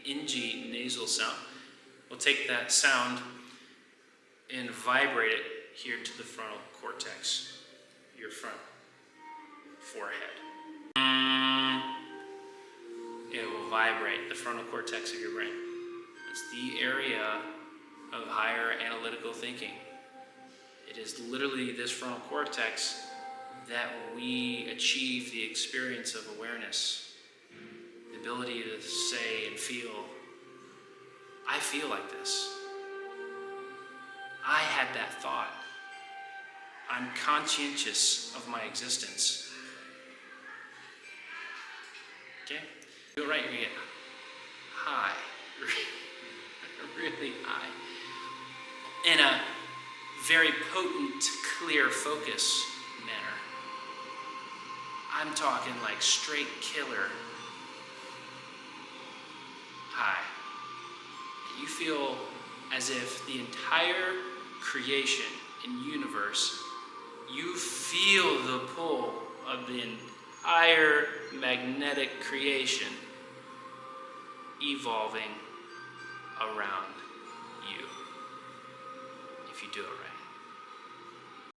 NG nasal sound. We'll take that sound and vibrate it here to the frontal cortex, your front forehead. It will vibrate the frontal cortex of your brain. It's the area of higher analytical thinking. It is literally this frontal cortex that we achieve the experience of awareness, the ability to say and feel, I feel like this. I had that thought. I'm conscientious of my existence. Okay? Do it right, you're gonna get high. Really high. In a very potent, clear focus manner. I'm talking like straight killer high. You feel as if the entire creation and universe, you feel the pull of the entire magnetic creation evolving